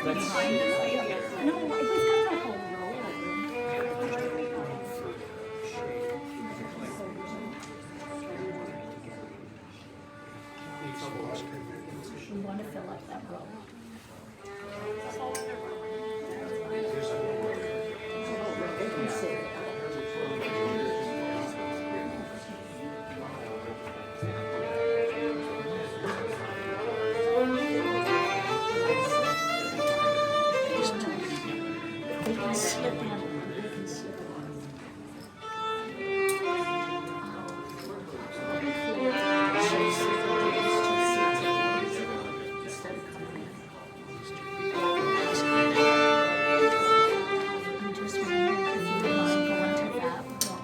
behind us. No, we've got that whole row of them. We want to fill up that row. They can sit. They can slip in. They can slip I'm just wondering if you would mind going to that row.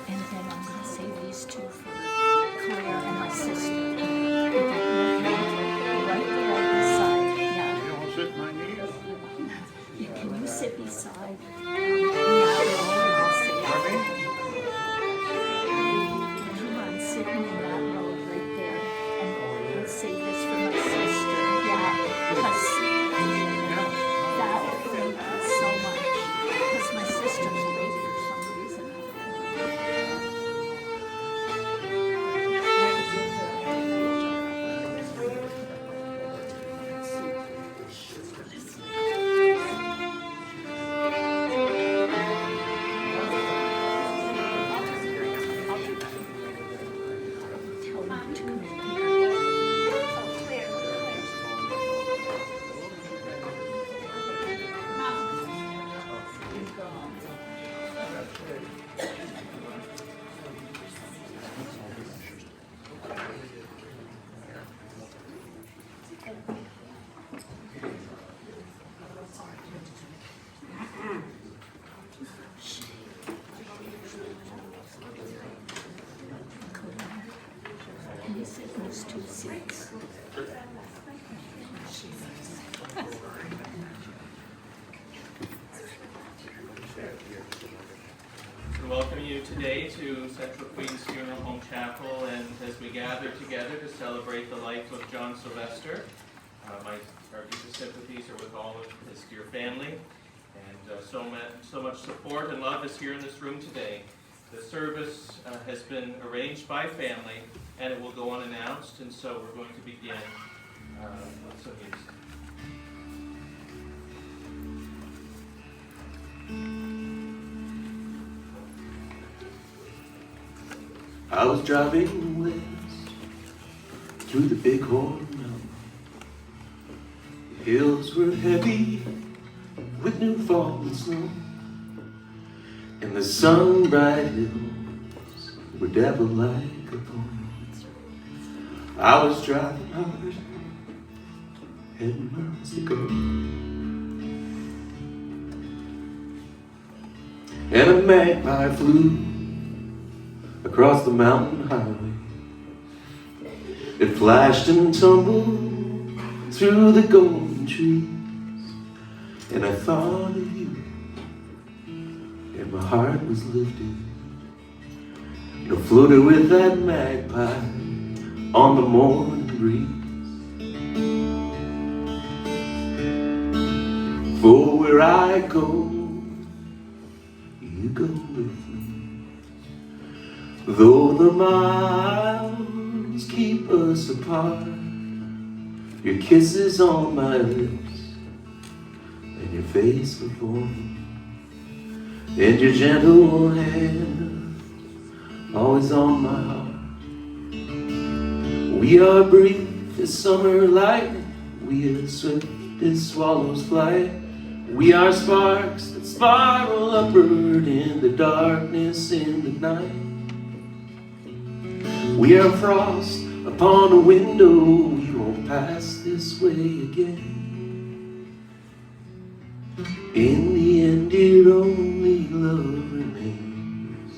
And then I'm going to save these two for Claire and my sister. Right there beside. Yeah. You don't sit in my knees? Can you sit beside in that row and I'll sit? Pardon me? Would you mind sitting in that row right there? And we'll save this for my sister. Yeah, because that would thank you so much. Because my sister's late for some reason. Tell them to come in here. Can you sit in those two seats? We welcome you today to Central Queens Funeral Home Chapel, and as we gather together to celebrate the life of John Sylvester, our deepest sympathies are with all of his dear family, and so much support and love is here in this room today. The service has been arranged by family, and it will go unannounced, and so we're going to begin with some music. I was driving west through the Bighorn Mountain. The hills were heavy with new fallen snow, and the sun-bright hills were devil like a bone. I was driving hard, heading miles to go, and a magpie flew across the mountain highway. It flashed and tumbled through the golden trees, and I thought of you, and my heart was lifted. And I floated with that magpie on the morning breeze. For where I go, you go with me. Though the miles keep us apart, your kisses on my lips and your face before me, and your gentle hand always on my heart. We are brief as summer light, we are swift as swallows flight. We are sparks that spiral upward in the darkness in the night. We are frost upon a window, we won't pass this way again. In the end, dear, only love remains.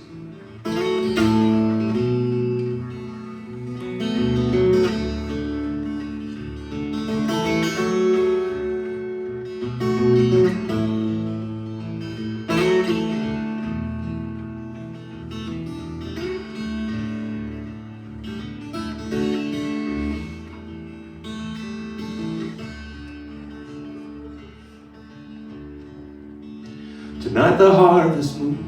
Tonight the harvest moon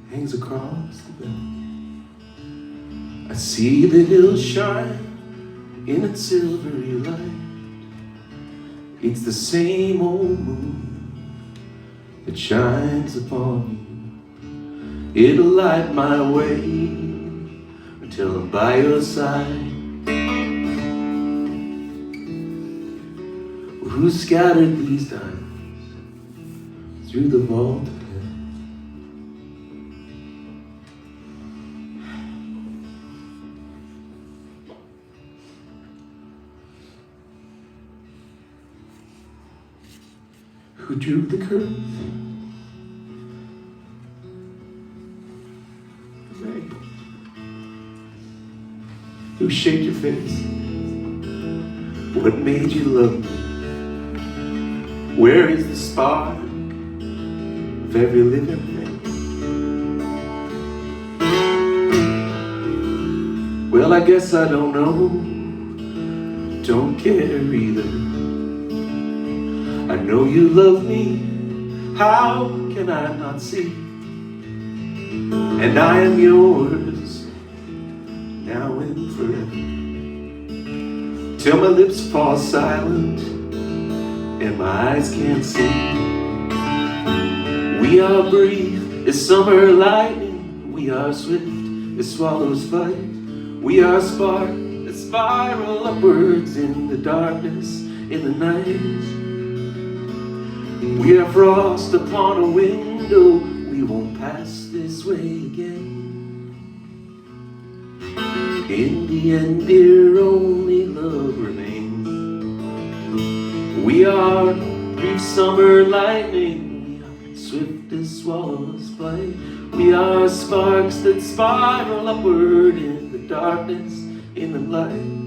hangs across the belt. I see the hills shine in its silvery light. It's the same old moon that shines upon you. It'll light my way until I'm by your side. Who scattered these diamonds through the vault of hell? Who drew the curve? Who shaped your face? What made you love me? Where is the spark of every living thing? Well, I guess I don't know, don't care either. I know you love me, how can I not see? And I am yours, now and forever, till my lips fall silent and my eyes can't see. We are brief as summer lightning, we are swift as swallows flight. We are spark that spiral upwards in the darkness, in the night. We are frost upon a window, we won't pass this way again. In the end, dear, only love remains. We are brief summer lightning, we are swift as swallows flight. We are sparks that spiral upward in the darkness, in the light.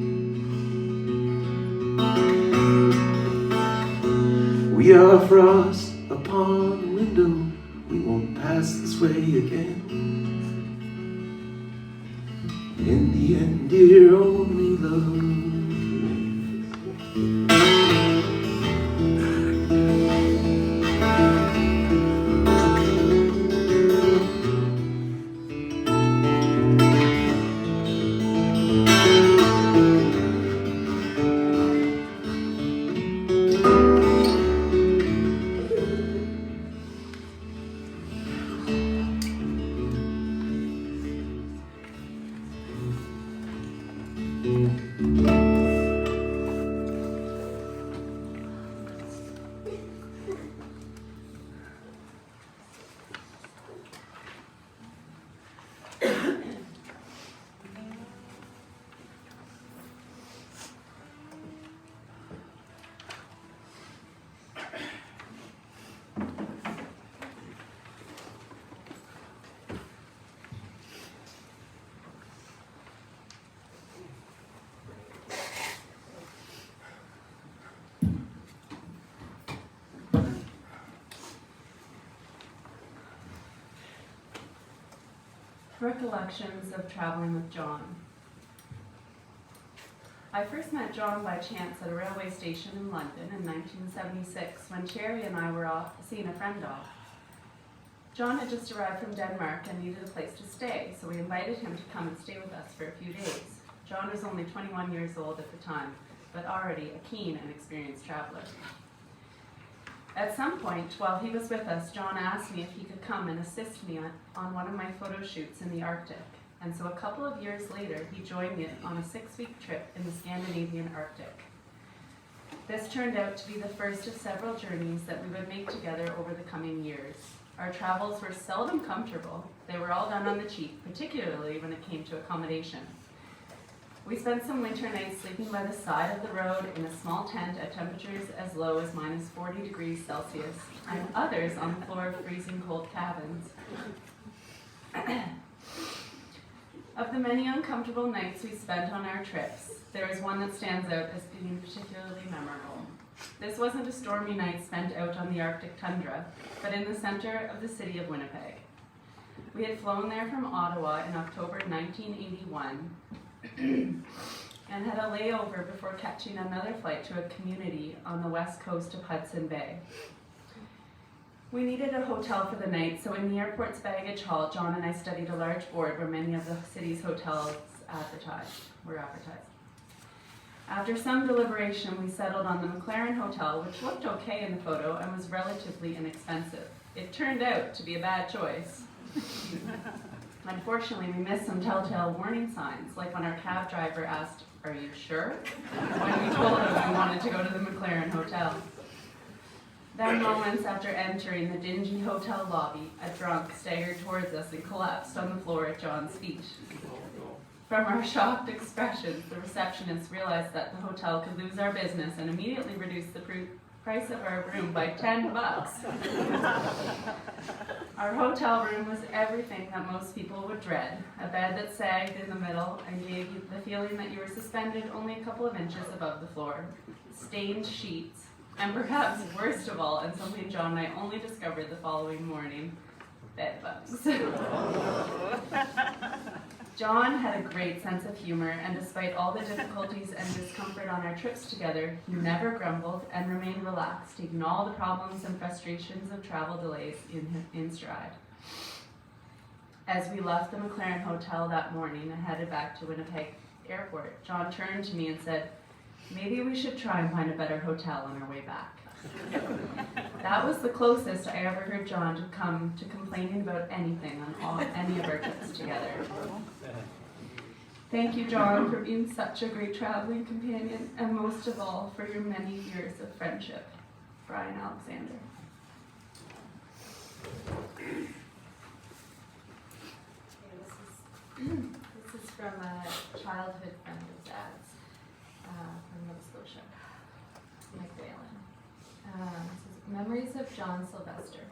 We are frost upon a window, we won't pass this way again. In the end, dear, only love remains. Recollections of traveling with John. I first met John by chance at a railway station in London in 1976 when Cherry and I were off seeing a friend off. John had just arrived from Denmark and needed a place to stay, so we invited him to come and stay with us for a few days. John was only 21 years old at the time, but already a keen and experienced traveler. At some point, while he was with us, John asked me if he could come and assist me on one of my photo shoots in the Arctic. And so a couple of years later, he joined me on a 6-week trip in the Scandinavian Arctic. This turned out to be the first of several journeys that we would make together over the coming years. Our travels were seldom comfortable. They were all done on the cheap, particularly when it came to accommodation. We spent some winter nights sleeping by the side of the road in a small tent at temperatures as low as minus 40 degrees Celsius, and others on the floor of freezing cold cabins. Of the many uncomfortable nights we spent on our trips, there is one that stands out as being particularly memorable. This wasn't a stormy night spent out on the Arctic tundra, but in the center of the city of Winnipeg. We had flown there from Ottawa in October 1981, and had a layover before catching another flight to a community on the west coast of Hudson Bay. We needed a hotel for the night, so in the airport's baggage hall, John and I studied a large board where many of the city's hotels were advertised. After some deliberation, we settled on the McLaren Hotel, which looked okay in the photo and was relatively inexpensive. It turned out to be a bad choice. Unfortunately, we missed some telltale warning signs, like when our cab driver asked, "Are you sure?" when we told him we wanted to go to the McLaren Hotel. Then, moments after entering the dingy hotel lobby, a drunk staggered towards us and collapsed on the floor at John's feet. From our shocked expressions, the receptionist realized that the hotel could lose our business and immediately reduced the price of our room by $10. Our hotel room was everything that most people would dread. A bed that sagged in the middle and gave you the feeling that you were suspended only a couple of inches above the floor. Stained sheets, and perhaps worst of all, and something John and I only discovered the following morning, bed bugs. John had a great sense of humor, and despite all the difficulties and discomfort on our trips together, he never grumbled and remained relaxed, taking all the problems and frustrations of travel delays in stride. As we left the McLaren Hotel that morning and headed back to Winnipeg Airport, John turned to me and said, "Maybe we should try and find a better hotel on our way back." That was the closest I ever heard John to come to complaining about anything on any of our trips together. Thank you, John, for being such a great traveling companion, and most of all, for your many years of friendship. Brian Alexander. This is from a childhood friend of Dad's from Nova Scotia, Mike Whalen. This is Memories of John Sylvester.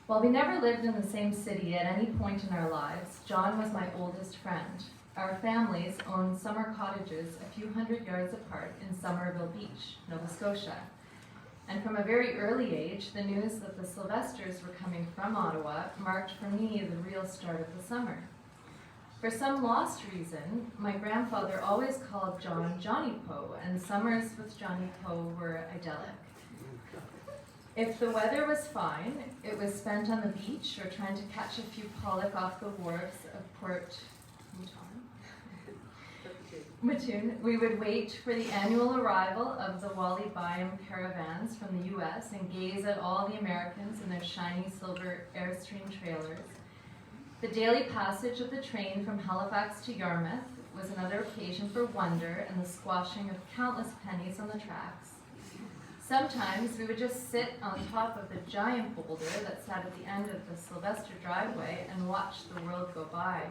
While we never lived in the same city at any point in our lives, John was my oldest friend. Our families owned summer cottages a few hundred yards apart in Somerville Beach, Nova Scotia. And from a very early age, the news that the Sylvesters were coming from Ottawa marked for me the real start of the summer. For some lost reason, my grandfather always called John Johnny Poe, and summers with Johnny Poe were idyllic. If the weather was fine, it was spent on the beach or trying to catch a few pollock off the wharves of Port Mattoon. We would wait for the annual arrival of the Wally Byam caravans from the U.S. and gaze at all the Americans in their shiny silver Airstream trailers. The daily passage of the train from Halifax to Yarmouth was another occasion for wonder and the squashing of countless pennies on the tracks. Sometimes we would just sit on top of the giant boulder that sat at the end of the Sylvester driveway and watch the world go by.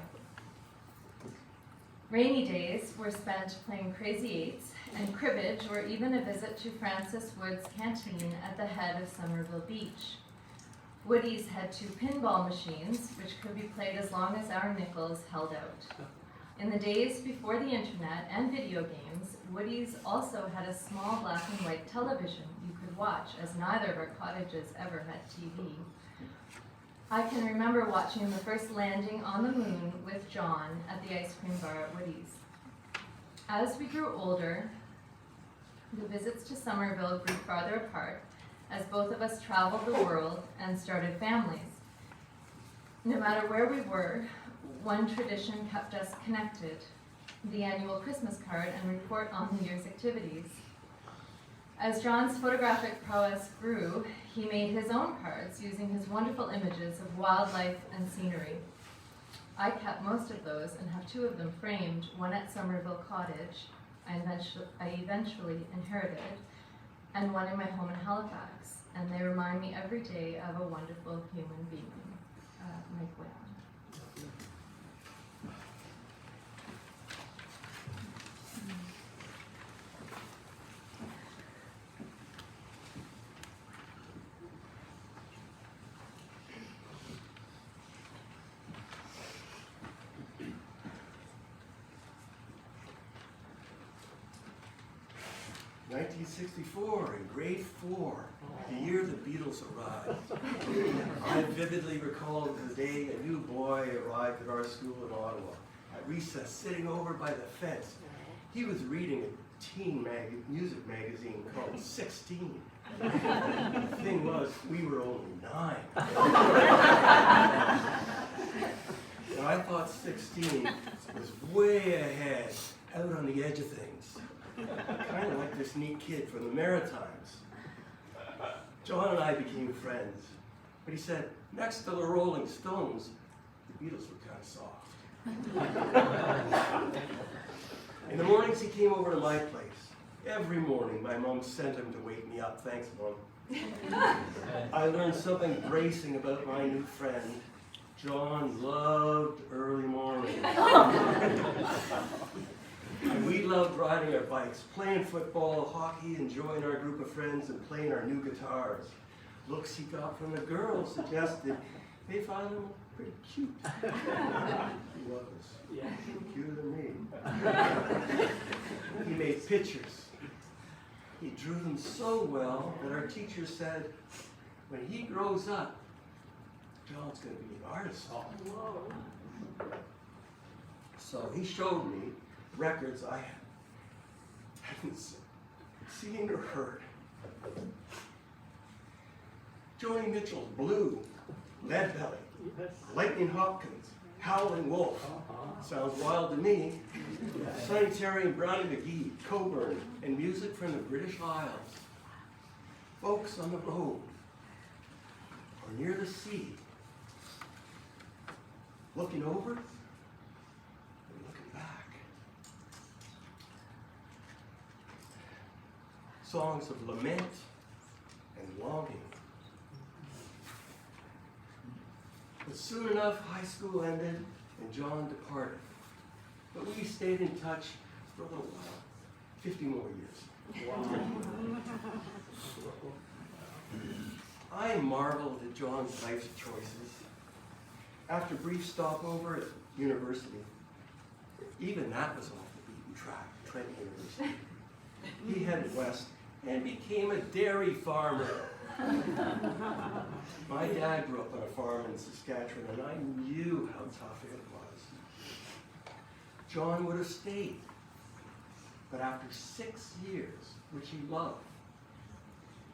Rainy days were spent playing Crazy Eights and cribbage, or even a visit to Francis Wood's canteen at the head of Somerville Beach. Woody's had 2 pinball machines, which could be played as long as our nickels held out. In the days before the internet and video games, Woody's also had a small black and white television you could watch, as neither of our cottages ever had TV. I can remember watching the first landing on the moon with John at the ice cream bar at Woody's. As we grew older, the visits to Somerville grew farther apart as both of us traveled the world and started families. No matter where we were, one tradition kept us connected: the annual Christmas card and report on the year's activities. As John's photographic prowess grew, he made his own cards using his wonderful images of wildlife and scenery. I kept most of those and have 2 of them framed, one at Somerville Cottage, I eventually inherited, and one in my home in Halifax, and they remind me every day of a wonderful human being. Mike Whalen. 1964, in grade 4, the year the Beatles arrived. I vividly recall the day a new boy arrived at our school in Ottawa. At recess, sitting over by the fence, he was reading music magazine called 16. The thing was, we were only 9. And I thought 16 was way ahead, out on the edge of things. Kind of like this neat kid from the Maritimes. John and I became friends. But he said, next to the Rolling Stones, the Beatles were kind of soft. In the mornings, he came over to my place. Every morning, my mom sent him to wake me up. Thanks, Mom. I learned something bracing about my new friend. John loved early mornings. And we loved riding our bikes, playing football, hockey, enjoying our group of friends, and playing our new guitars. Looks he got from the girls suggested they found him pretty cute. He was. Yeah. Cuter than me. He made pictures. He drew them so well that our teacher said, when he grows up, John's going to be an artist. So he showed me records I hadn't seen or heard. Joni Mitchell's Blue, Leadbelly, Lightning Hopkins, Howlin' Wolf. Sounds wild to me. Sonny Terry and Brownie McGee, Coburn, and music from the British Isles. Folks on the road, or near the sea, looking over and looking back. Songs of lament and longing. But soon enough, high school ended and John departed. But we stayed in touch for a little while, 50 more years. Wow. I marveled at John's life's choices. After a brief stopover at university, even that was off the beaten track, Trent University. He headed west and became a dairy farmer. My dad grew up on a farm in Saskatchewan, and I knew how tough it was. John would have stayed, but after 6 years, which he loved,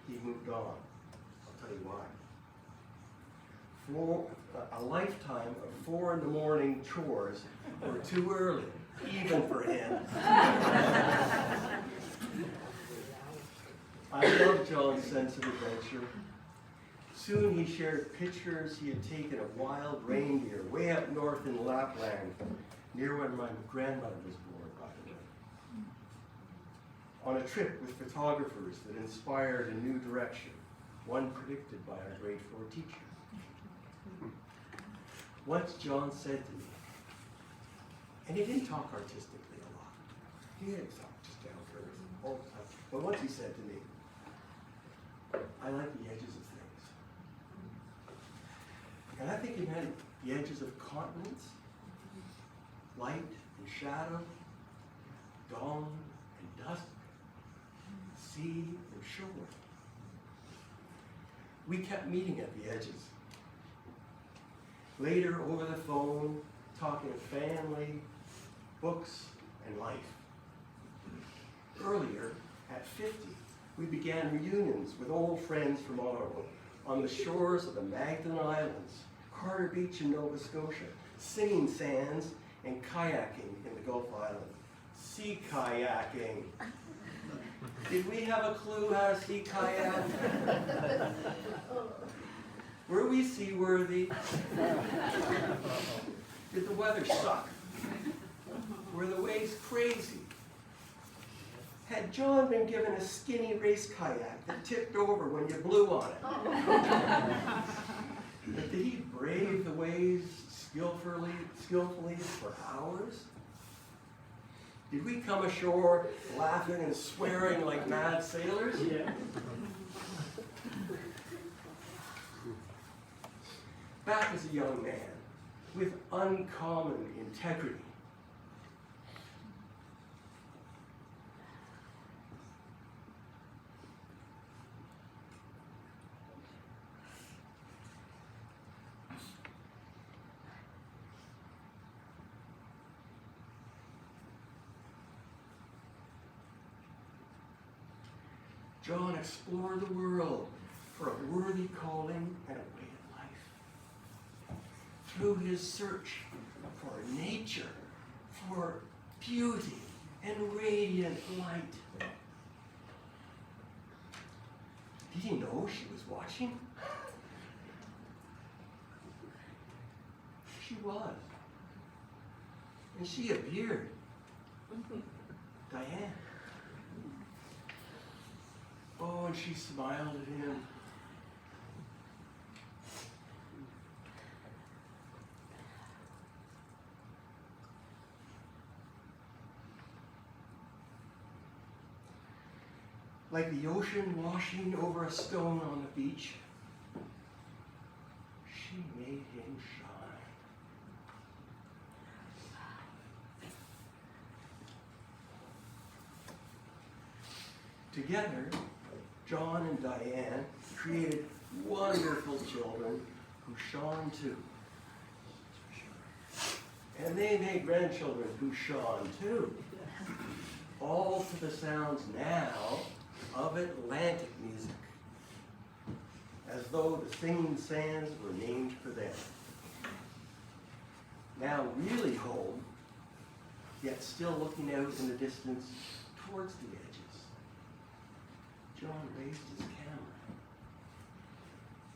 he moved on. I'll tell you why. For a lifetime of 4 in the morning chores were too early, even for him. I love John's sense of adventure. Soon he shared pictures he had taken of wild reindeer way up north in Lapland, near where my grandmother was born, by the way. On a trip with photographers that inspired a new direction, one predicted by our grade 4 teacher. Once John said to me, and he didn't talk artistically a lot, he had talked just down to earth all the time, but once he said to me, I like the edges of things. And I think he meant the edges of continents, light and shadow, dawn and dusk, sea and shore. We kept meeting at the edges. Later, over the phone, talking family, books, and life. Earlier, at 50, we began reunions with old friends from Ottawa on the shores of the Magdalen Islands, Carter Beach in Nova Scotia, singing sands, and kayaking in the Gulf Islands. Sea kayaking. Did we have a clue how to sea kayak? Were we seaworthy? Did the weather suck? Were the waves crazy? Had John been given a skinny race kayak that tipped over when you blew on it? But did he brave the waves skillfully for hours? Did we come ashore laughing and swearing like mad sailors? Yeah. Back as a young man, with uncommon integrity, John explored the world for a worthy calling and a way of life. Through his search for nature, for beauty and radiant light. Did he know she was watching? She was. And she appeared. Diane. Oh, and she smiled at him. Like the ocean washing over a stone on the beach, she made him shine. Together, John and Diane created wonderful children who shone too. And they made grandchildren who shone too. All to the sounds now of Atlantic music, as though the singing sands were named for them. Now really home, yet still looking out in the distance towards the edges. John raised his camera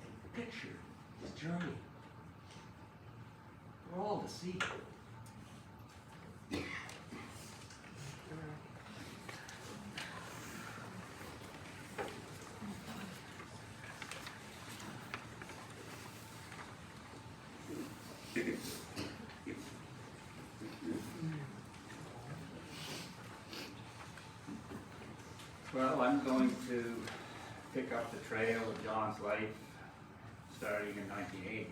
and pictured his journey for all to see. Well, I'm going to pick up the trail of John's life starting in 1980.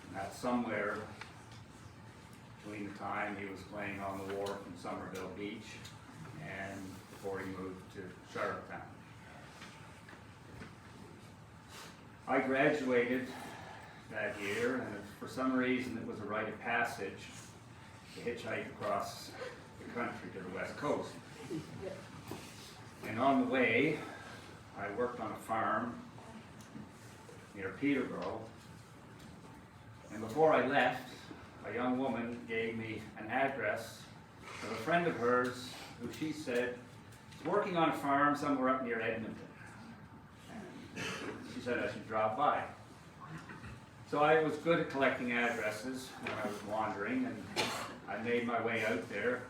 And that's somewhere between the time he was playing on the wharf in Somerville Beach and before he moved to Charlottetown. I graduated that year, and for some reason it was a rite of passage to hitchhike across the country to the West Coast. And on the way, I worked on a farm near Peterborough. And before I left, a young woman gave me an address of a friend of hers who she said was working on a farm somewhere up near Edmonton. And she said I should drop by. So I was good at collecting addresses when I was wandering, and I made my way out there.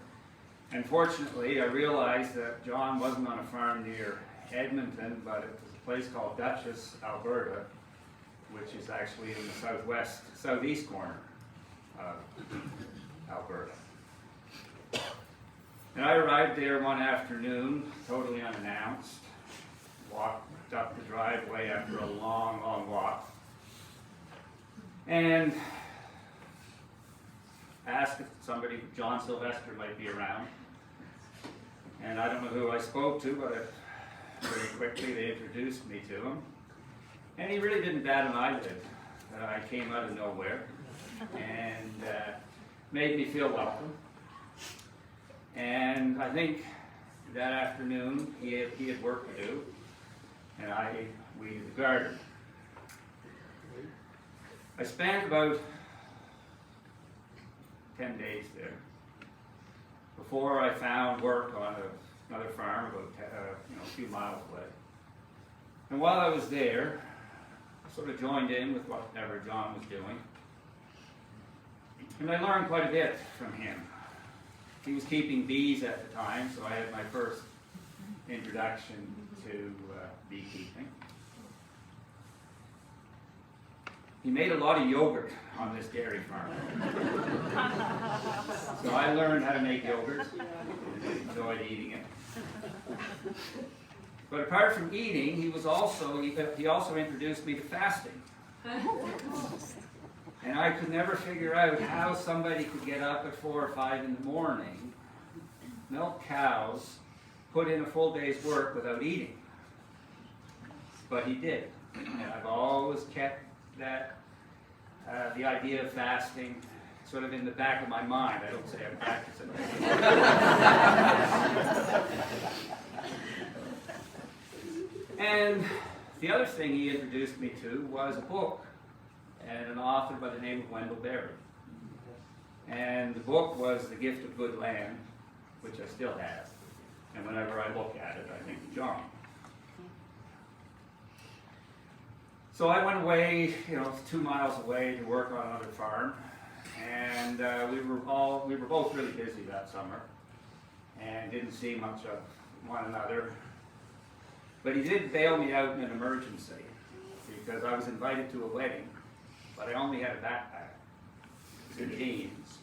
And fortunately, I realized that John wasn't on a farm near Edmonton, but it was a place called Dutchess, Alberta, which is actually in the southeast corner of Alberta. And I arrived there one afternoon, totally unannounced, walked up the driveway after a long, long walk, and asked if somebody, John Sylvester, might be around. And I don't know who I spoke to, but very quickly they introduced me to him. And he really didn't bat an eyelid. I came out of nowhere and made me feel welcome. And I think that afternoon he had work to do, and I weeded the garden. I spent about 10 days there before I found work on another farm about a few miles away. And while I was there, I sort of joined in with whatever John was doing. And I learned quite a bit from him. He was keeping bees at the time, so I had my first introduction to beekeeping. He made a lot of yogurt on this dairy farm. So I learned how to make yogurt, enjoyed eating it. But apart from eating, he also introduced me to fasting. And I could never figure out how somebody could get up at 4 or 5 in the morning, milk cows, put in a full day's work without eating. But he did. And I've always kept that, the idea of fasting sort of in the back of my mind. I don't say I'm practicing it. And the other thing he introduced me to was a book and an author by the name of Wendell Berry. And the book was The Gift of Good Land, which I still have. And whenever I look at it, I think of John. So I went away, 2 miles away to work on another farm. And we were both really busy that summer and didn't see much of one another. But he did bail me out in an emergency because I was invited to a wedding, but I only had a backpack and jeans.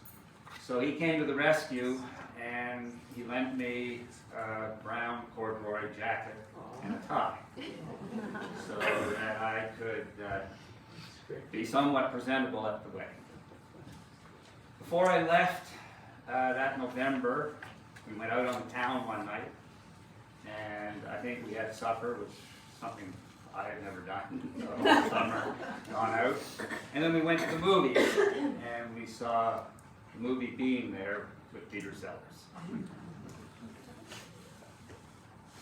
So he came to the rescue and he lent me a brown corduroy jacket and a tie so that I could be somewhat presentable at the wedding. Before I left that November, we went out on the town one night, and I think we had supper, which is something I had never done. So summer, gone out. And then we went to the movies, and we saw the movie Being There with Peter Sellers.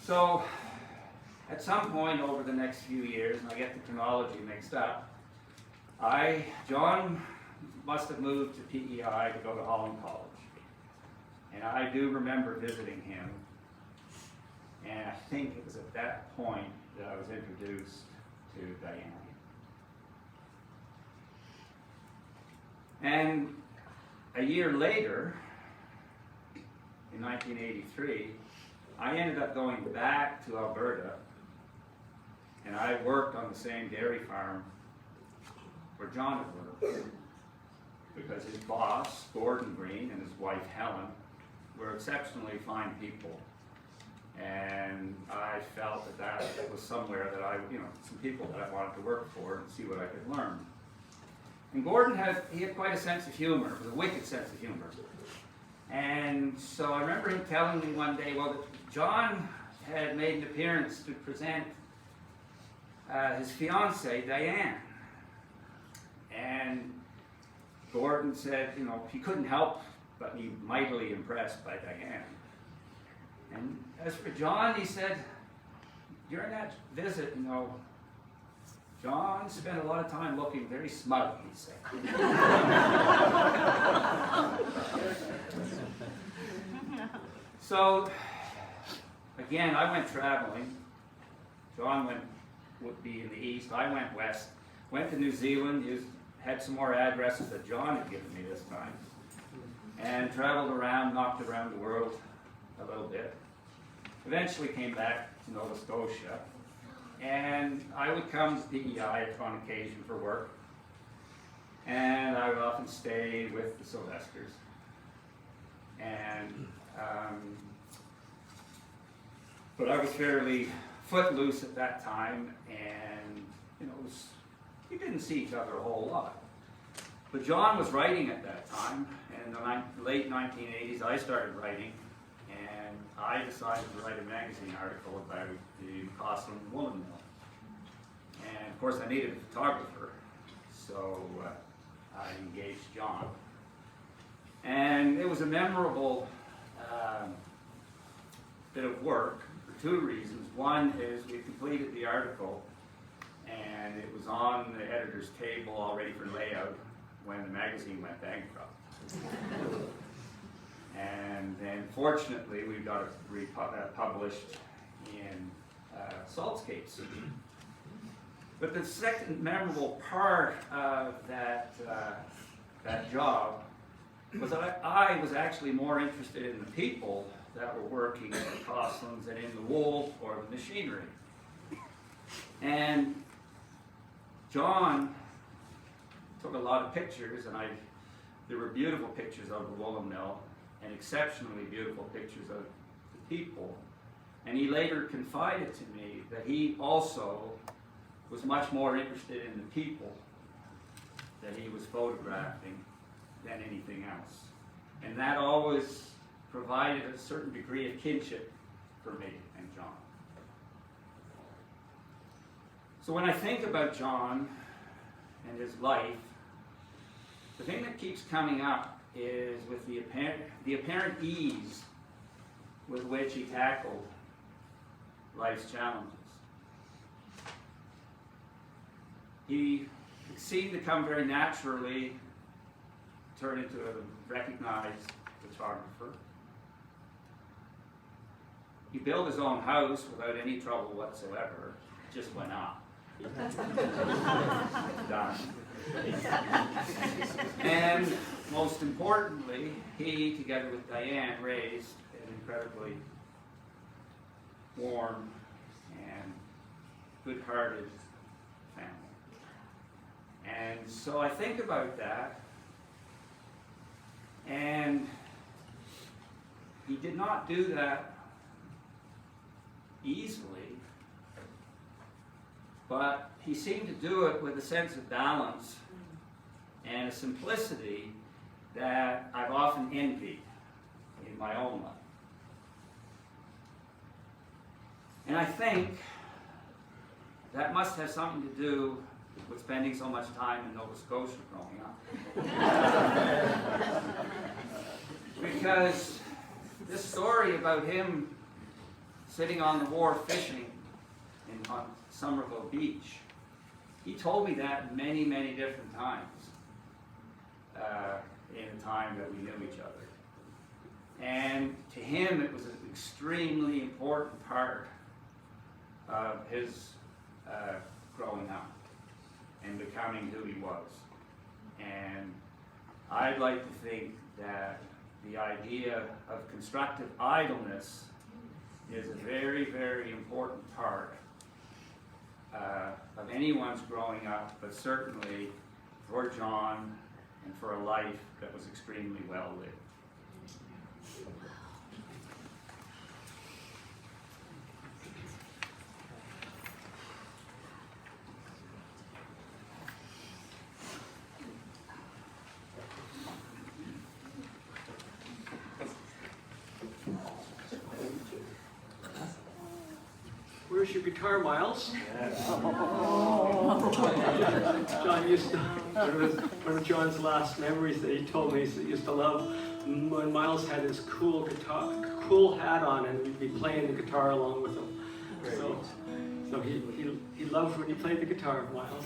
So, at some point over the next few years, and I get the chronology mixed up, John must have moved to PEI to go to Holland College. And I do remember visiting him, and I think it was at that point that I was introduced to Diane. And a year later, in 1983, I ended up going back to Alberta, and I worked on the same dairy farm where John had worked, because his boss, Gordon Green, and his wife, Helen, were exceptionally fine people. And I felt that was somewhere that some people that I wanted to work for and see what I could learn. And Gordon had quite a sense of humor, it was a wicked sense of humor. And so I remember him telling me one day, well, John had made an appearance to present his fiancée, Diane. And Gordon said, he couldn't help but be mightily impressed by Diane. And as for John, he said, during that visit, John spent a lot of time looking very smug, he said. So, again, I went traveling. John would be in the east. I went west. Went to New Zealand, had some more addresses that John had given me this time. And traveled around, knocked around the world a little bit. Eventually came back to Nova Scotia. And I would come to PEI on occasion for work. And I would often stay with the Sylvesters. And, but I was fairly footloose at that time, and, we didn't see each other a whole lot. But John was writing at that time, and in the late 1980s I started writing, and I decided to write a magazine article about the Cosland Woolen Mill. And of course I needed a photographer, so I engaged John. And it was a memorable bit of work for two reasons. One is we completed the article, and it was on the editor's table all ready for layout when the magazine went bankrupt. And then fortunately we got it republished in Saltscape. But the second memorable part of that job was that I was actually more interested in the people that were working at the Costlands than in the wool or the machinery. And John took a lot of pictures, and there were beautiful pictures of the woolen mill and exceptionally beautiful pictures of the people. And he later confided to me that he also was much more interested in the people that he was photographing than anything else. And that always provided a certain degree of kinship for me and John. So when I think about John and his life, the thing that keeps coming up is with the apparent ease with which he tackled life's challenges. he seemed to come very naturally, turn into a recognized photographer. He built his own house without any trouble whatsoever. It just went up. Done. And most importantly, he, together with Diane, raised an incredibly warm and good-hearted family. And so I think about that, and he did not do that easily, but he seemed to do it with a sense of balance and a simplicity that I've often envied in my own life. And I think that must have something to do with spending so much time in Nova Scotia growing up. Because this story about him sitting on the wharf fishing on Somerville Beach, he told me that many, many different times in the time that we knew each other. And to him, it was an extremely important part of his growing up and becoming who he was. And I'd like to think that the idea of constructive idleness is a very, very important part of anyone's growing up, but certainly for John and for a life that was extremely well lived. Where's your guitar, Miles? John used to, one of John's last memories that he told me is that he used to love when Miles had his cool guitar, cool hat on, and we'd be playing the guitar along with him. So he loved when you played the guitar, Miles.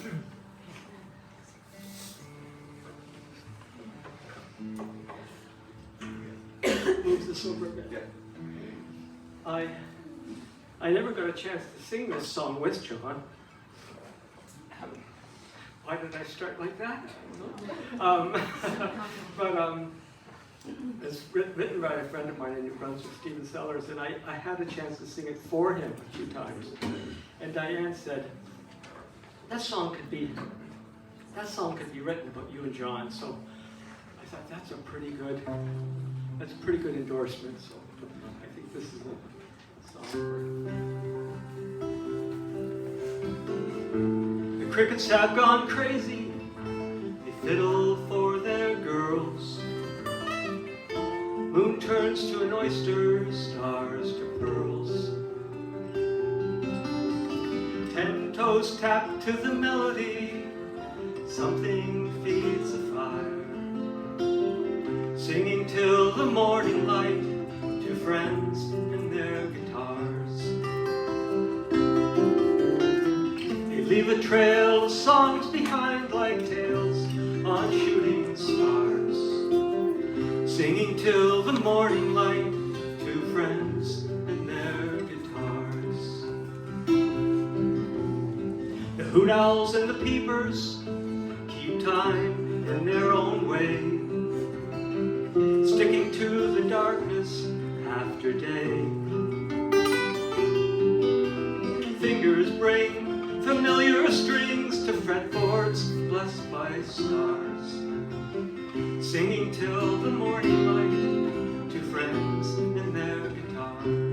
Moves this over a bit. I never got a chance to sing this song with John. Why did I start like that? It's written by a friend of mine in New Brunswick, Stephen Sellers, and I had a chance to sing it for him a few times. And Diane said, that song could be written about you and John. So I thought that's a pretty good endorsement. So I think this is a song. The crickets have gone crazy. They fiddle for their girls. Moon turns to an oyster, stars to pearls. 10 toes tap to the melody. Something feeds the fire. Singing till the morning light. Two friends and their guitars. They leave a trail of songs behind like tales on shooting stars. Singing till the morning light, two friends and their guitars. The hoot owls and the peepers keep time in their own way, sticking to the darkness after day. Fingers bring familiar strings to fretboards blessed by stars. Singing till the morning light, two friends and their guitars.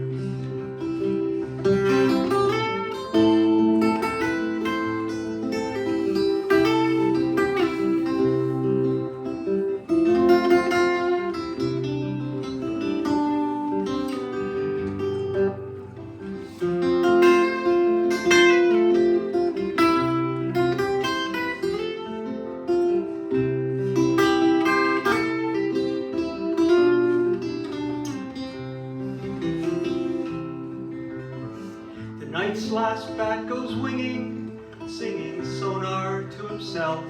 Night's last bat goes winging singing sonar to himself.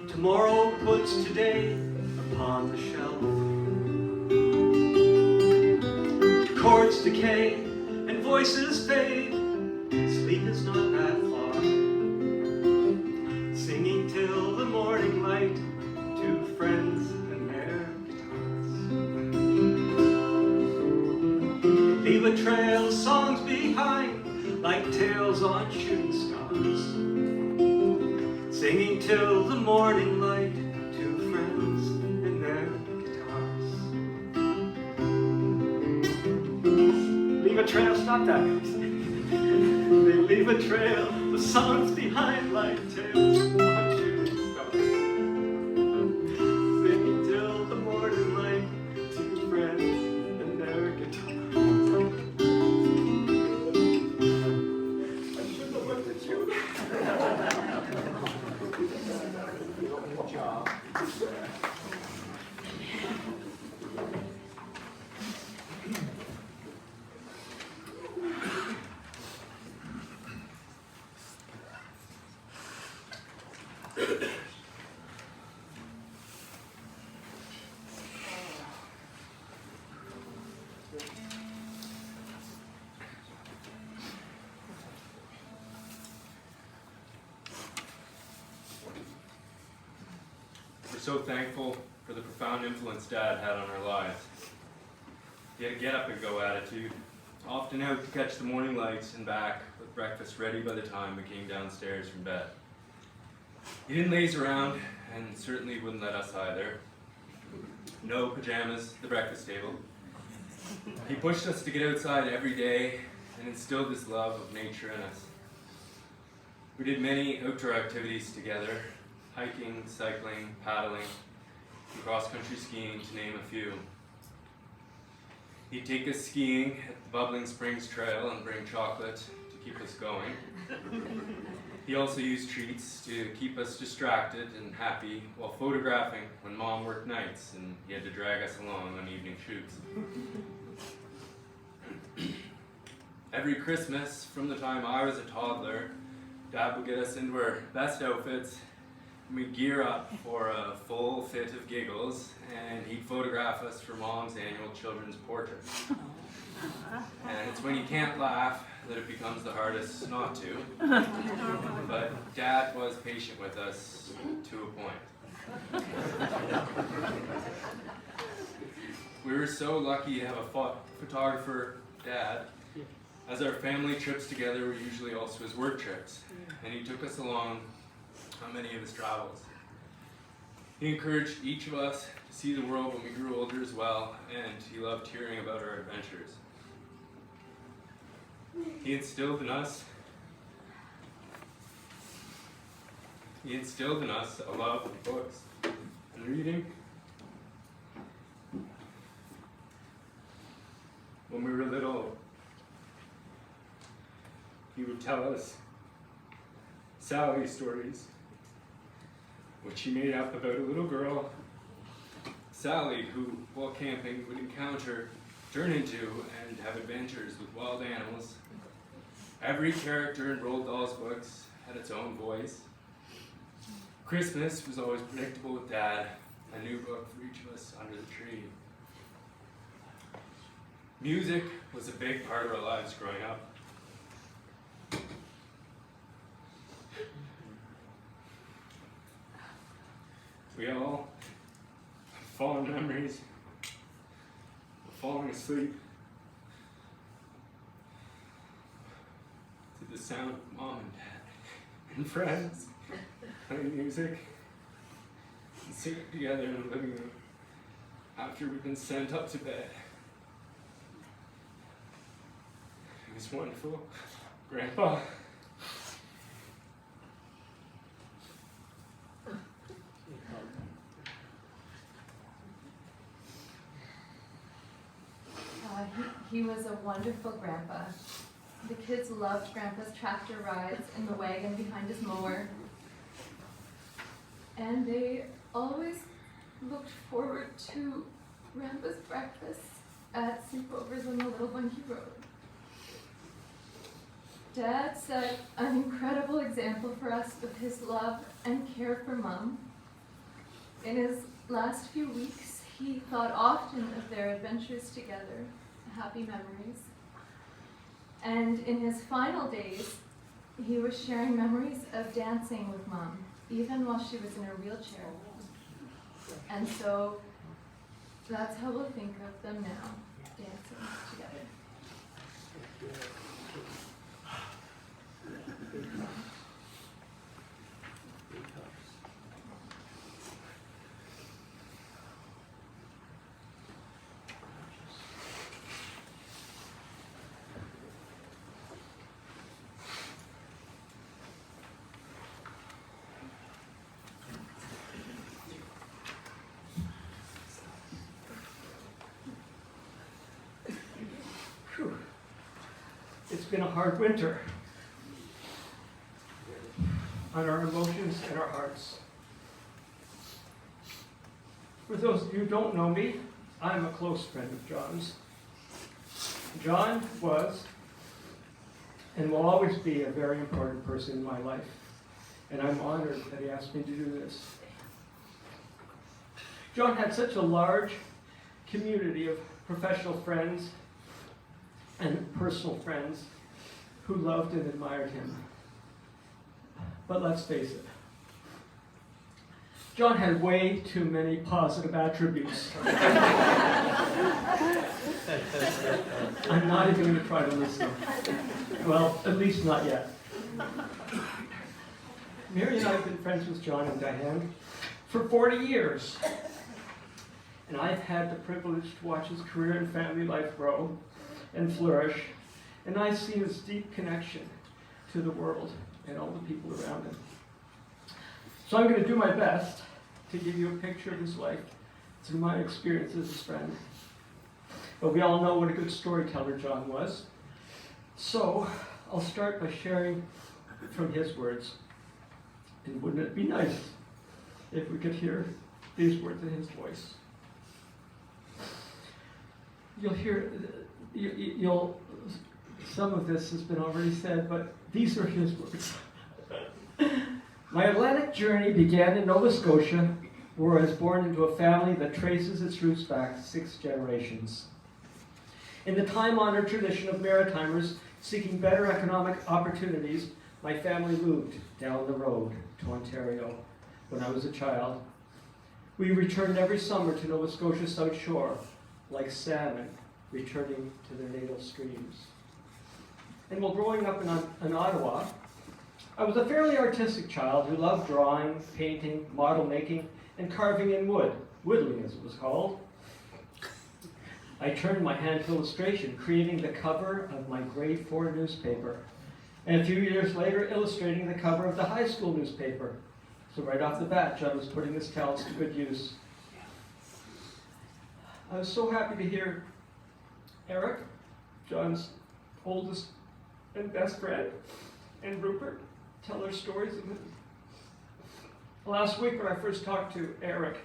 Tomorrow puts today upon the shelf. Chords decay and voices fade. Sleep is not that far. Singing till the morning light to friends and their guitars. Leave a trail of songs behind like tales on shooting stars. Singing till the morning light to friends and their guitars. Leave a trail, stop that. They leave a trail of songs behind like tales on shooting stars. Singing till the morning light to friends and their guitars. I shouldn't have looked at you. Good job. We're so thankful for the profound influence Dad had on our lives. He had a get-up-and-go attitude, often out to catch the morning lights and back with breakfast ready by the time we came downstairs from bed. He didn't laze around, and certainly wouldn't let us either. No pajamas at the breakfast table. He pushed us to get outside every day and instilled this love of nature in us. We did many outdoor activities together: hiking, cycling, paddling, and cross-country skiing, to name a few. He'd take us skiing at the Bubbling Springs Trail and bring chocolate to keep us going. He also used treats to keep us distracted and happy while photographing when Mom worked nights and he had to drag us along on evening shoots. Every Christmas, from the time I was a toddler, Dad would get us into our best outfits. We'd gear up for a full fit of giggles, and he'd photograph us for Mom's annual children's portrait. And it's when you can't laugh that it becomes the hardest not to. But Dad was patient with us to a point. We were so lucky to have a photographer dad, as our family trips together were usually also his work trips, and he took us along on many of his travels. He encouraged each of us to see the world when we grew older as well, and he loved hearing about our adventures. He instilled in us a love of books and reading. When we were little, he would tell us Sally stories, which he made up about a little girl, Sally, who, while camping, would encounter, turn into, and have adventures with wild animals. Every character in Roald Dahl's books had its own voice. Christmas was always predictable with Dad, a new book for each of us under the tree. Music was a big part of our lives growing up. We all have fond memories of falling asleep to the sound of Mom and Dad and friends playing music and singing together in the living room after we've been sent up to bed. It was wonderful. Grandpa. He was a wonderful grandpa. The kids loved Grandpa's tractor rides in the wagon behind his mower. And they always looked forward to Grandpa's breakfast at sleepovers on the Little Bunky Road. Dad set an incredible example for us with his love and care for Mom. In his last few weeks, he thought often of their adventures together, happy memories. And in his final days, he was sharing memories of dancing with Mom, even while she was in her wheelchair. And so that's how we'll think of them now, dancing together. Phew. It's been a hard winter on our emotions and our hearts. For those of you who don't know me, I'm a close friend of John's. John was and will always be a very important person in my life, and I'm honored that he asked me to do this. John had such a large community of professional friends and personal friends who loved and admired him. But let's face it, John had way too many positive attributes. I'm not even going to try to list them. Well, at least not yet. Mary and I have been friends with John and Diane for 40 years. And I've had the privilege to watch his career and family life grow and flourish. And I see his deep connection to the world and all the people around him. So I'm going to do my best to give you a picture of his life through my experience as his friend. But we all know what a good storyteller John was. So I'll start by sharing from his words. And wouldn't it be nice if we could hear these words in his voice? You'll hear, some of this has been already said, but these are his words. My Atlantic journey began in Nova Scotia, where I was born into a family that traces its roots back 6 generations. In the time-honored tradition of Maritimers seeking better economic opportunities, my family moved down the road to Ontario when I was a child. We returned every summer to Nova Scotia's South Shore, like salmon returning to their natal streams. And while growing up in Ottawa, I was a fairly artistic child who loved drawing, painting, model making, and carving in wood, whittling as it was called. I turned my hand to illustration, creating the cover of my grade 4 newspaper, and a few years later illustrating the cover of the high school newspaper. So right off the bat, John was putting his talents to good use. I was so happy to hear Eric, John's oldest and best friend, and Rupert tell their stories of him. Last week when I first talked to Eric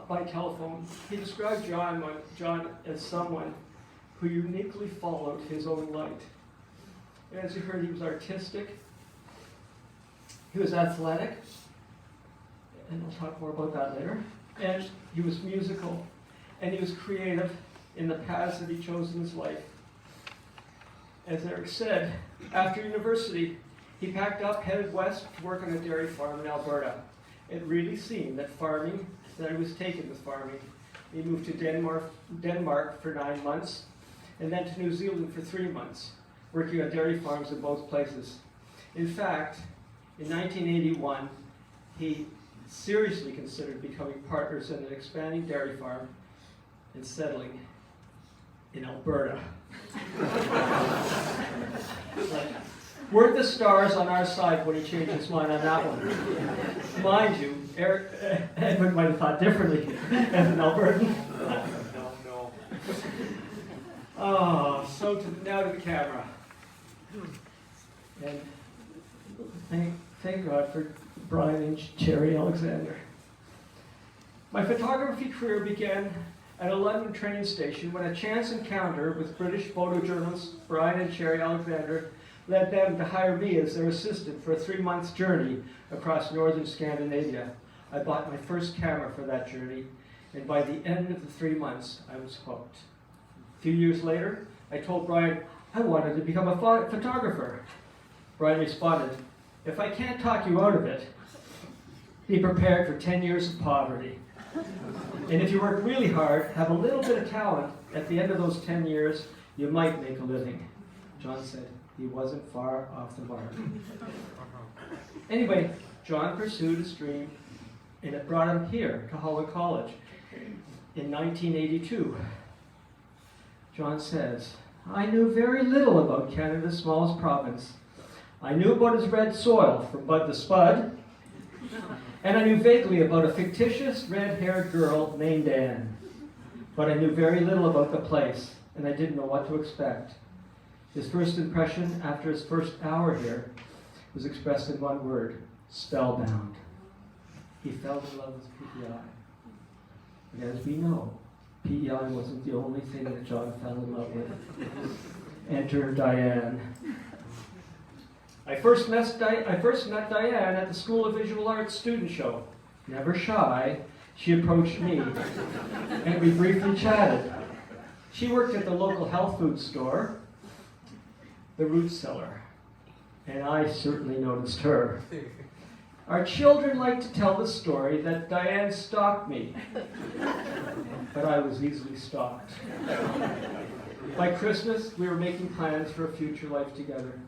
by telephone, he described John as someone who uniquely followed his own light. And as you heard, he was artistic, he was athletic, and I'll talk more about that later, and he was musical, and he was creative in the paths that he chose in his life. As Eric said, after university, he packed up, headed west to work on a dairy farm in Alberta. It really seemed that he was taken with farming. He moved to Denmark for 9 months, and then to New Zealand for 3 months, working on dairy farms in both places. In fact, in 1981, he seriously considered becoming partners in an expanding dairy farm and settling in Alberta. Weren't the stars on our side when he changed his mind on that one? Mind you, Edmund might have thought differently as an Albertan. No. Oh, so now to the camera. And thank God for Brian and Cherry Alexander. My photography career began at a London train station when a chance encounter with British photojournalists Brian and Sherry Alexander led them to hire me as their assistant for a 3-month journey across northern Scandinavia. I bought my first camera for that journey, and by the end of the 3 months, I was hooked. A few years later, I told Brian I wanted to become a photographer. Brian responded, "If I can't talk you out of it, be prepared for 10 years of poverty. And if you work really hard, have a little bit of talent, at the end of those 10 years, you might make a living." John said he wasn't far off the mark. Anyway, John pursued his dream, and it brought him here to Holland College in 1982. John says, "I knew very little about Canada's smallest province. I knew about its red soil from bud to spud, and I knew vaguely about a fictitious red-haired girl named Anne. But I knew very little about the place, and I didn't know what to expect." His first impression after his first hour here was expressed in one word: spellbound. He fell in love with PEI. And as we know, PEI wasn't the only thing that John fell in love with. Enter Diane. I first met Diane at the School of Visual Arts student show. Never shy, she approached me, and we briefly chatted. She worked at the local health food store, the Root Cellar, and I certainly noticed her. Our children like to tell the story that Diane stalked me, but I was easily stalked. By Christmas, we were making plans for a future life together.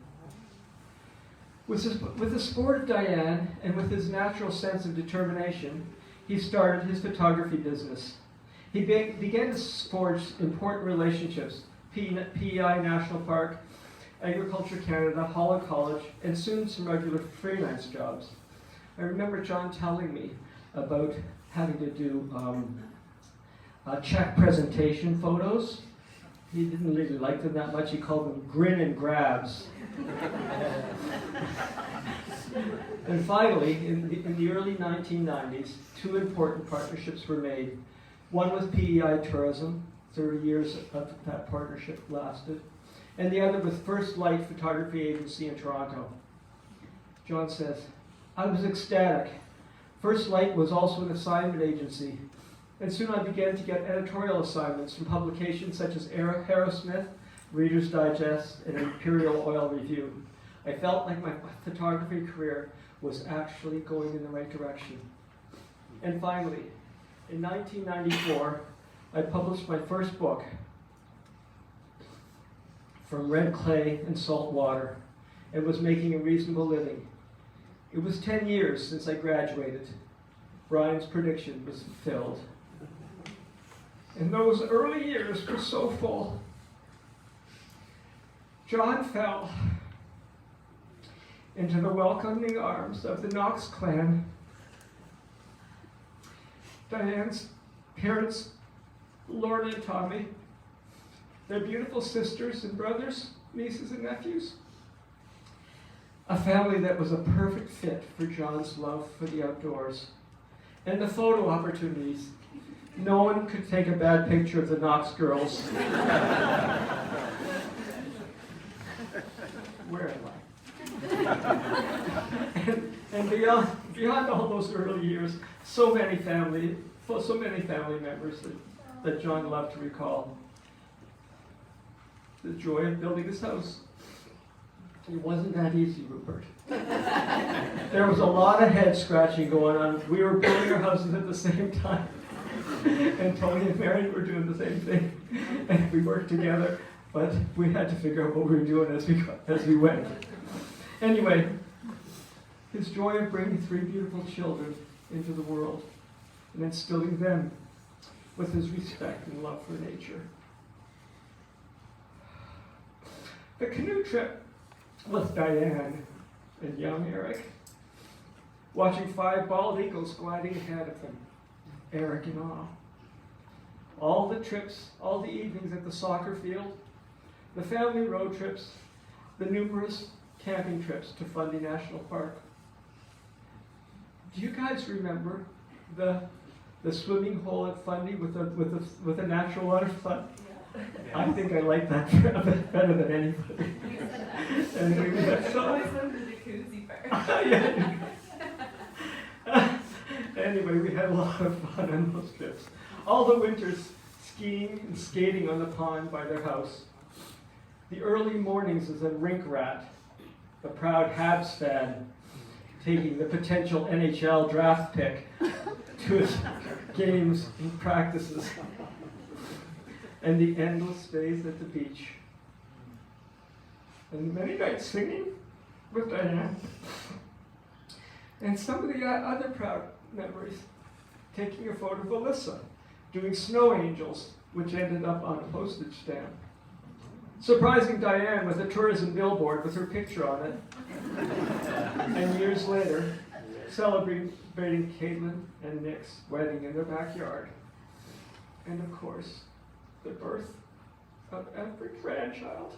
With the support of Diane and with his natural sense of determination, he started his photography business. He began to forge important relationships: PEI National Park, Agriculture Canada, Holland College, and soon some regular freelance jobs. I remember John telling me about having to do check presentation photos. He didn't really like them that much. He called them grin and grabs. And finally, in the early 1990s, 2 important partnerships were made. One with PEI Tourism, 30 years of that partnership lasted, and the other with First Light Photography Agency in Toronto. John says, "I was ecstatic. First Light was also an assignment agency, and soon I began to get editorial assignments from publications such as Aerosmith, Reader's Digest, and Imperial Oil Review. I felt like my photography career was actually going in the right direction." And finally, in 1994, I published my first book, From Red Clay and Salt Water, and was making a reasonable living. It was 10 years since I graduated. Brian's prediction was fulfilled. And those early years were so full. John fell into the welcoming arms of the Knox clan. Diane's parents, Lorna and Tommy, their beautiful sisters and brothers, nieces and nephews. A family that was a perfect fit for John's love for the outdoors. And the photo opportunities. No one could take a bad picture of the Knox girls. Where am I? and beyond all those early years, so many family members that John loved to recall. The joy of building this house. It wasn't that easy, Rupert. There was a lot of head scratching going on. We were building our houses at the same time. And Tony and Mary were doing the same thing. And we worked together, but we had to figure out what we were doing as we went. Anyway, his joy of bringing 3 beautiful children into the world and instilling them with his respect and love for nature. The canoe trip with Diane and young Eric, watching 5 bald eagles gliding ahead of them, Eric in awe. All the trips, all the evenings at the soccer field, the family road trips, the numerous camping trips to Fundy National Park. Do you guys remember the the swimming hole at Fundy with a natural water flood. I think I like that a bit better than anybody. And we had so Always on the jacuzzi part. Anyway, we had a lot of fun on those trips. All the winters skiing and skating on the pond by their house. The early mornings as a rink rat, the proud Habs fan, taking the potential NHL draft pick to his games and practices. And the endless days at the beach. And many nights singing with Diane. And some of the other proud memories, taking a photo of Alyssa, doing snow angels, which ended up on a postage stamp. Surprising Diane with a tourism billboard with her picture on it. And years later, celebrating Caitlin and Nick's wedding in their backyard. And of course, the birth of every grandchild.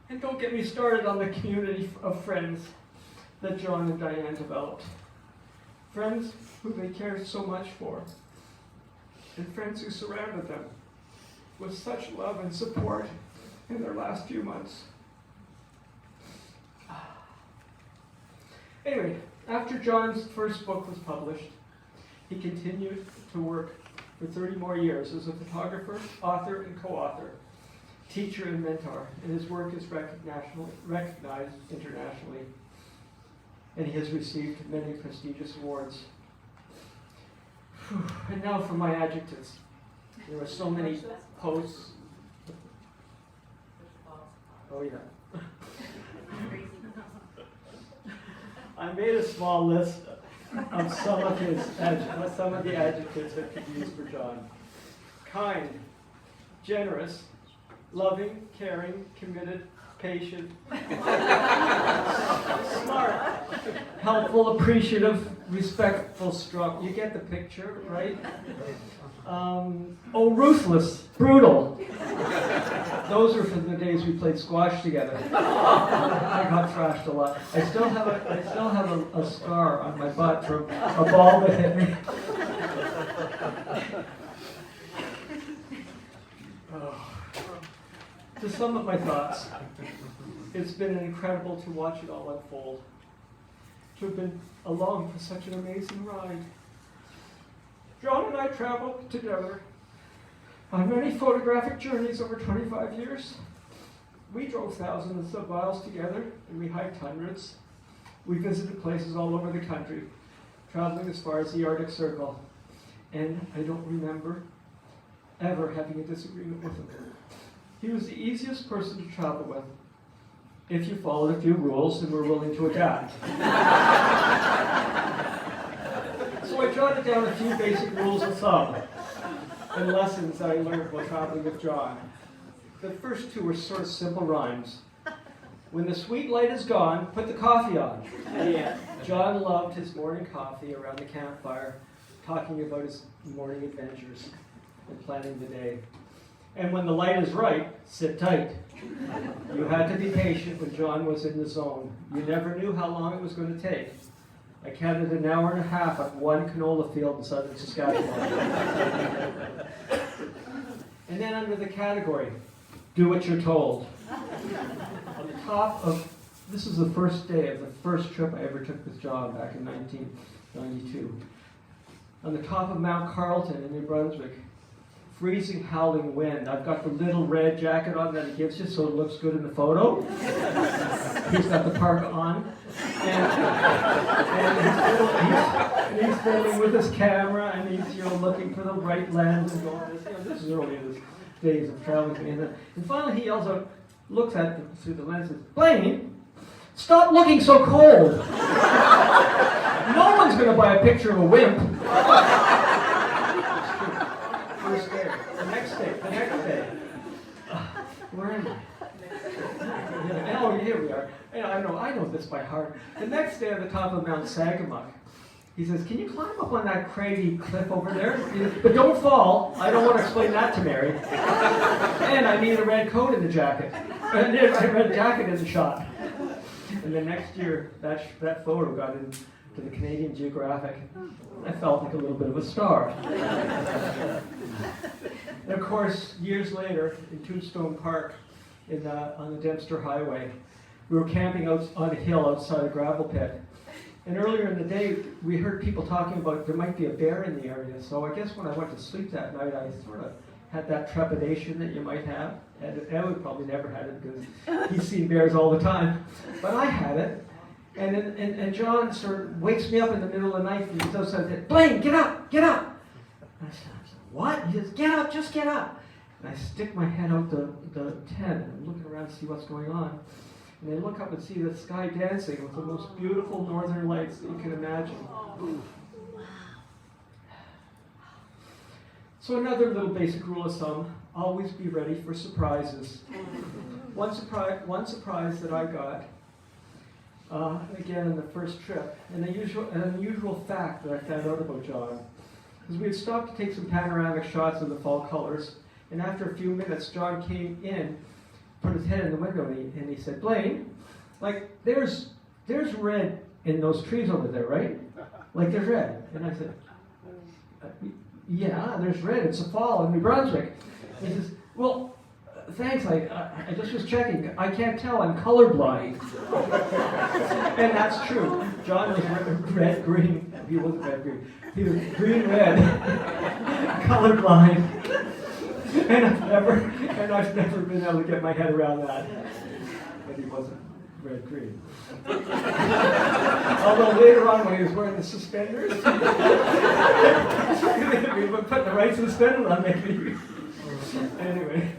And don't get me started on the community of friends that John and Diane developed. Friends who they cared so much for. And friends who surrounded them with such love and support in their last few months. Anyway, after John's first book was published, he continued to work for 30 more years as a photographer, author, and co-author, teacher, and mentor, and his work is recognized internationally, and he has received many prestigious awards. And now for my adjectives. There were so many posts. Oh yeah. I made a small list of some of the adjectives that could be used for John. Kind, generous, loving, caring, committed, patient, smart, helpful, appreciative, respectful, strong. You get the picture, right? Ruthless, brutal. Those are from the days we played squash together. I got thrashed a lot. I still have a scar on my butt from a ball that hit me. To sum up my thoughts, it's been incredible to watch it all unfold. To have been along for such an amazing ride. John and I traveled together on many photographic journeys over 25 years. We drove thousands of miles together, and we hiked hundreds. We visited places all over the country, traveling as far as the Arctic Circle. And I don't remember ever having a disagreement with him. He was the easiest person to travel with, if you followed a few rules and were willing to adapt. So I jotted down a few basic rules of thumb and lessons that I learned while traveling with John. The first two were sort of simple rhymes. When the sweet light is gone, put the coffee on. Yeah. John loved his morning coffee around the campfire, talking about his morning adventures and planning the day. And when the light is right, sit tight. You had to be patient when John was in the zone. You never knew how long it was going to take. I counted an hour and a half at one canola field in southern Saskatchewan. And then under the category, do what you're told. On the top of, this is the first day of the first trip I ever took with John back in 1992. On the top of Mount Carleton in New Brunswick, freezing, howling wind. I've got the little red jacket on that he gives you so it looks good in the photo. He's got the parka on. And he's filming with his camera, and he's looking for the right lens and going, this is early in the days of traveling. And finally he yells out, looks at them through the lens and says, Blaine, stop looking so cold. No one's going to buy a picture of a wimp. First day, the next day. Where am I? Oh, here we are. I know this by heart. The next day on the top of Mount Sagamuk, he says, can you climb up on that craggy cliff over there? But don't fall. I don't want to explain that to Mary. And I need a red coat in the jacket. A red jacket in the shot. And the next year, that photo got to the Canadian Geographic. I felt like a little bit of a star. And of course, years later, in Tombstone Park, on the Dempster Highway, we were camping out on a hill outside a gravel pit. And earlier in the day, we heard people talking about there might be a bear in the area. So I guess when I went to sleep that night, I sort of had that trepidation that you might have. And Edward probably never had it because he's seen bears all the time. But I had it. And John sort of wakes me up in the middle of the night and he's outside and said, "Blaine, get up, get up." And I said, "What?" He says, "Get up, just get up." And I stick my head out the tent and I'm looking around to see what's going on. And I look up and see the sky dancing with the most beautiful northern lights that you can imagine. So another little basic rule of thumb, always be ready for surprises. One surprise that I got, again on the first trip, an unusual fact that I found out about John, is we had stopped to take some panoramic shots of the fall colors, and after a few minutes, John came in, put his head in the window, and he said, "Blaine, like there's red in those trees over there, right? Like there's red." And I said, "Yeah, there's red. It's a fall in New Brunswick." And he says, "Well, thanks. I just was checking. I can't tell. I'm colorblind." And that's true. John was red green. He wasn't red green. He was green red, colorblind. And I've never been able to get my head around that. But he wasn't red green. Although later on when he was wearing the suspenders, we were putting the right suspenders on maybe. Anyway,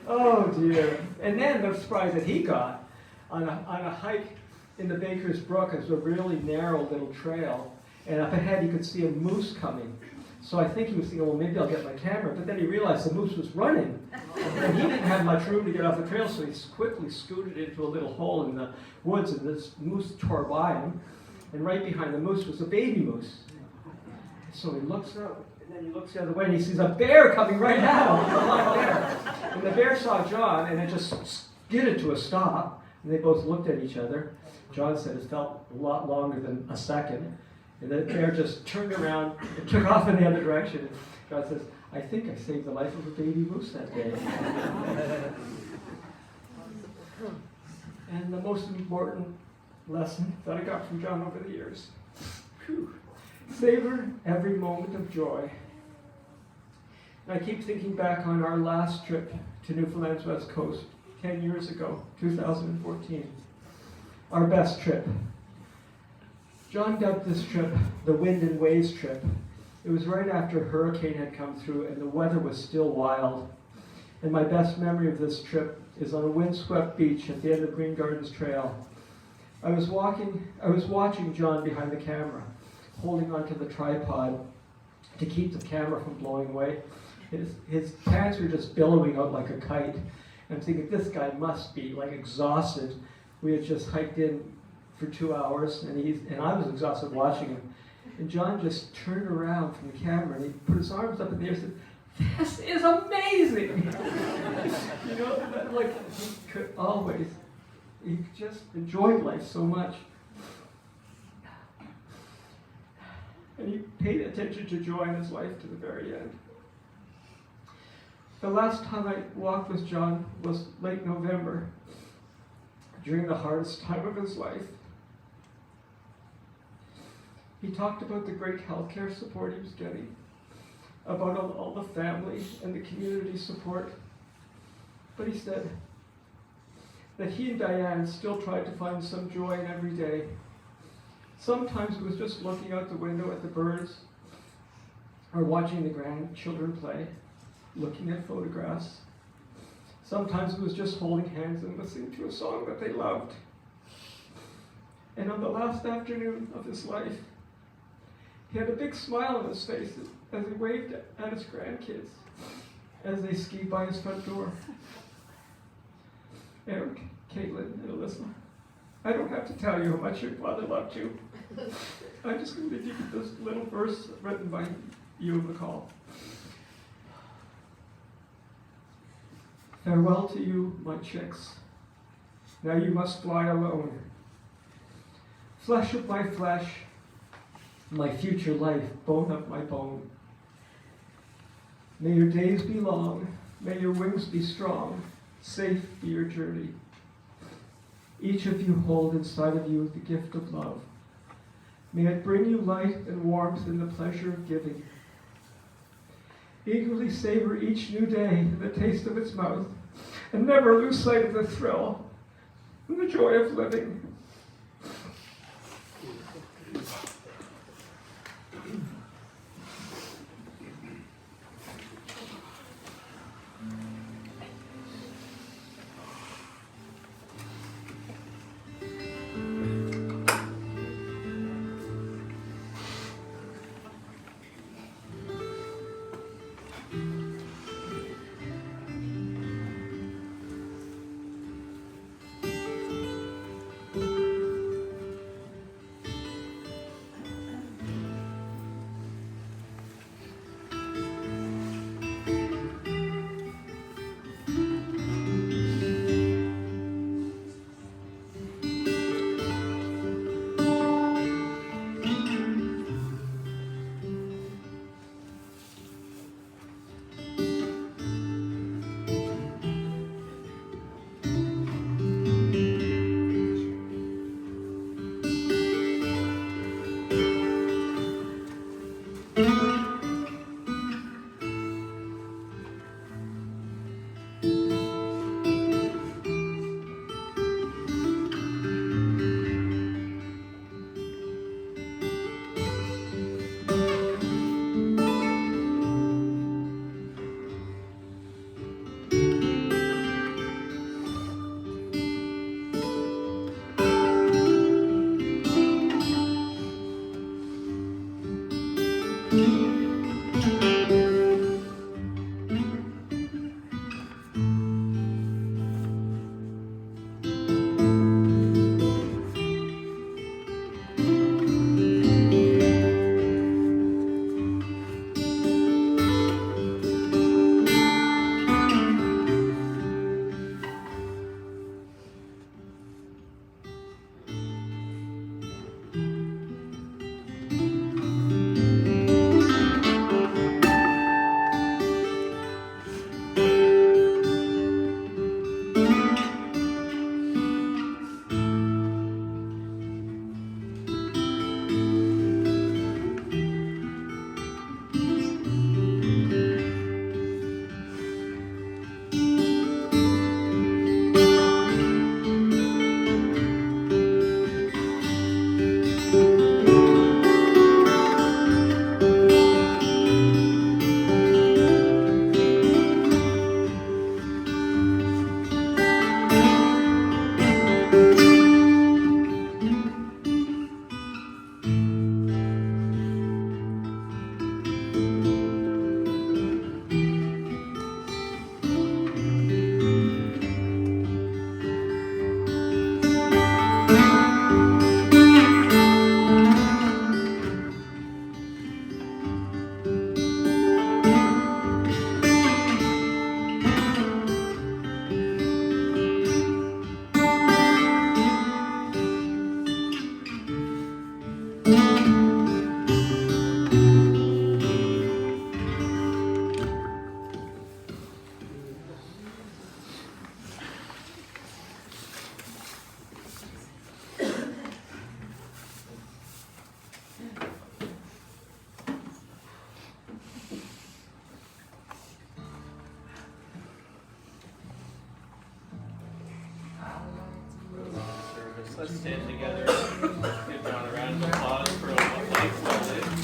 oh dear. And then the surprise that he got on a hike in the Baker's Brook is a really narrow little trail, and up ahead you could see a moose coming. So I think he was thinking, well, maybe I'll get my camera. But then he realized the moose was running. And he didn't have much room to get off the trail, so he quickly scooted into a little hole in the woods, and this moose tore by him. And right behind the moose was a baby moose. So he looks up, and then he looks the other way, and he sees a bear coming right at him. A live bear. And the bear saw John, and it just skidded to a stop. And they both looked at each other. John said it felt a lot longer than a second. And the bear just turned around and took off in the other direction. And God says, "I think I saved the life of a baby moose that day." And the most important lesson that I got from John over the years, savor every moment of joy. And I keep thinking back on our last trip to Newfoundland's West Coast 10 years ago, 2014. Our best trip. John dubbed this trip the Wind and Waves trip. It was right after a hurricane had come through and the weather was still wild. And my best memory of this trip is on a windswept beach at the end of Green Gardens Trail. I was watching John behind the camera, holding onto the tripod to keep the camera from blowing away. His pants were just billowing out like a kite. I'm thinking, this guy must be like exhausted. We had just hiked in for 2 hours, and I was exhausted watching him. And John just turned around from the camera and he put his arms up in the air and said, "This is amazing!" You know, like he could always, he just enjoyed life so much. And he paid attention to joy in his life to the very end. The last time I walked with John was late November, during the hardest time of his life. He talked about the great healthcare support he was getting, about all the family and the community support. But he said that he and Diane still tried to find some joy in every day. Sometimes it was just looking out the window at the birds, or watching the grandchildren play, looking at photographs. Sometimes it was just holding hands and listening to a song that they loved. And on the last afternoon of his life, he had a big smile on his face as he waved at his grandkids as they skied by his front door. Eric, Caitlin, and Alyssa, I don't have to tell you how much your father loved you. I'm just going to read you this little verse written by you, McCall. "Farewell to you, my chicks. Now you must fly alone. Flesh of my flesh, my future life, bone of my bone. May your days be long, may your wings be strong, safe be your journey. Each of you hold inside of you the gift of love. May it bring you light and warmth and the pleasure of giving. Eagerly savor each new day and the taste of its mouth, and never lose sight of the thrill and the joy of living. Let's stand together. Give John a round of applause for what life well lived.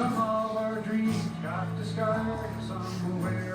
Some of our dreams got discarded, some were